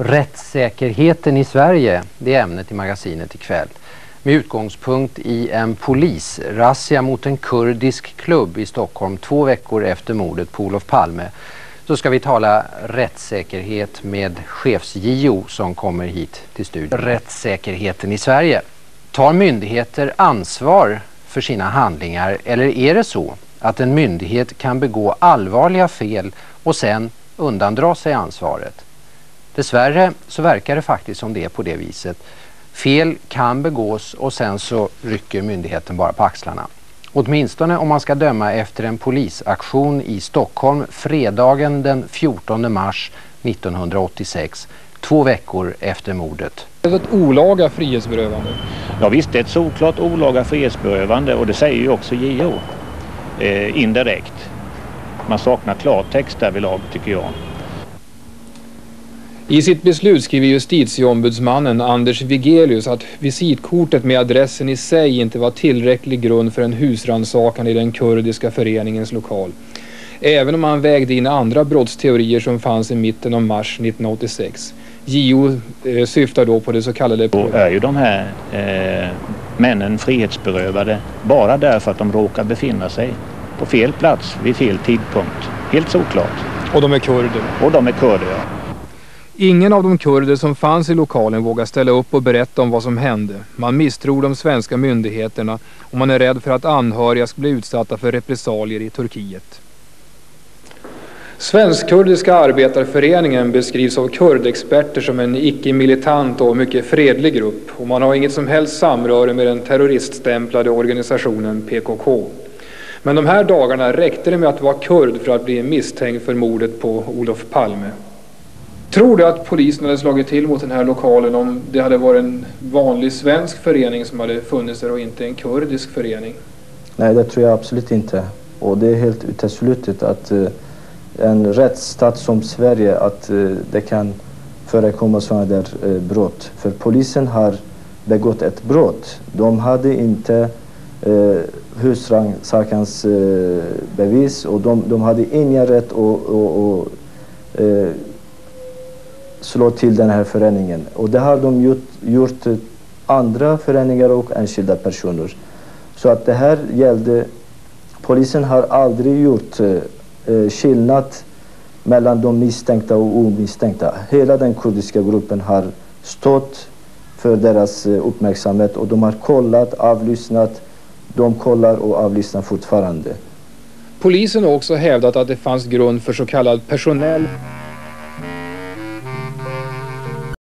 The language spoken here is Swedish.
Rättssäkerheten i Sverige, det är ämnet i magasinet ikväll. Med utgångspunkt i en polisrazzia mot en kurdisk klubb i Stockholm 2 veckor efter mordet på Olof Palme, så ska vi tala rättssäkerhet med chefs-JO som kommer hit till studion. Rättssäkerheten i Sverige. Tar myndigheter ansvar för sina handlingar, eller är det så att en myndighet kan begå allvarliga fel och sen undandra sig ansvaret? Dessvärre så verkar det faktiskt som det är på det viset. Fel kan begås och sen så rycker myndigheten bara på axlarna. Åtminstone om man ska döma efter en polisaktion i Stockholm fredagen den 14 mars 1986, 2 veckor efter mordet. Det är ett olaga frihetsberövande. Ja visst, det är ett såklart olaga frihetsberövande, och det säger ju också JO indirekt. Man saknar klartext därvidlag, tycker jag. I sitt beslut skriver justitieombudsmannen Anders Wigelius att visitkortet med adressen i sig inte var tillräcklig grund för en husrannsakan i den kurdiska föreningens lokal. Även om man vägde in andra brottsteorier som fanns i mitten av mars 1986. JO syftar då på det så kallade... Då är ju de här männen frihetsberövade bara därför att de råkar befinna sig på fel plats vid fel tidpunkt. Helt såklart. Och de är kurder. Och de är kurder, ja. Ingen av de kurder som fanns i lokalen vågar ställa upp och berätta om vad som hände. Man misstror de svenska myndigheterna och man är rädd för att anhöriga ska bli utsatta för repressalier i Turkiet. Svensk-kurdiska arbetarföreningen beskrivs av kurdexperter som en icke-militant och mycket fredlig grupp, och man har inget som helst samröre med den terroriststämplade organisationen PKK. Men de här dagarna räckte det med att vara kurd för att bli misstänkt för mordet på Olof Palme. Tror du att polisen hade slagit till mot den här lokalen om det hade varit en vanlig svensk förening som hade funnits där och inte en kurdisk förening? Nej, det tror jag absolut inte. Och det är helt uteslutet att en rättsstat som Sverige, att det kan förekomma sådana där brott. För polisen har begått ett brott. De hade inte husrannsakans bevis, och de hade ingen rätt att slå till den här föreningen. Och det har de gjort andra föreningar och enskilda personer. Så att det här gällde, polisen har aldrig gjort skillnad mellan de misstänkta och omisstänkta. Hela den kurdiska gruppen har stått för deras uppmärksamhet, och de har kollat, avlyssnat, de kollar och avlyssnar fortfarande. Polisen har också hävdat att det fanns grund för så kallad personell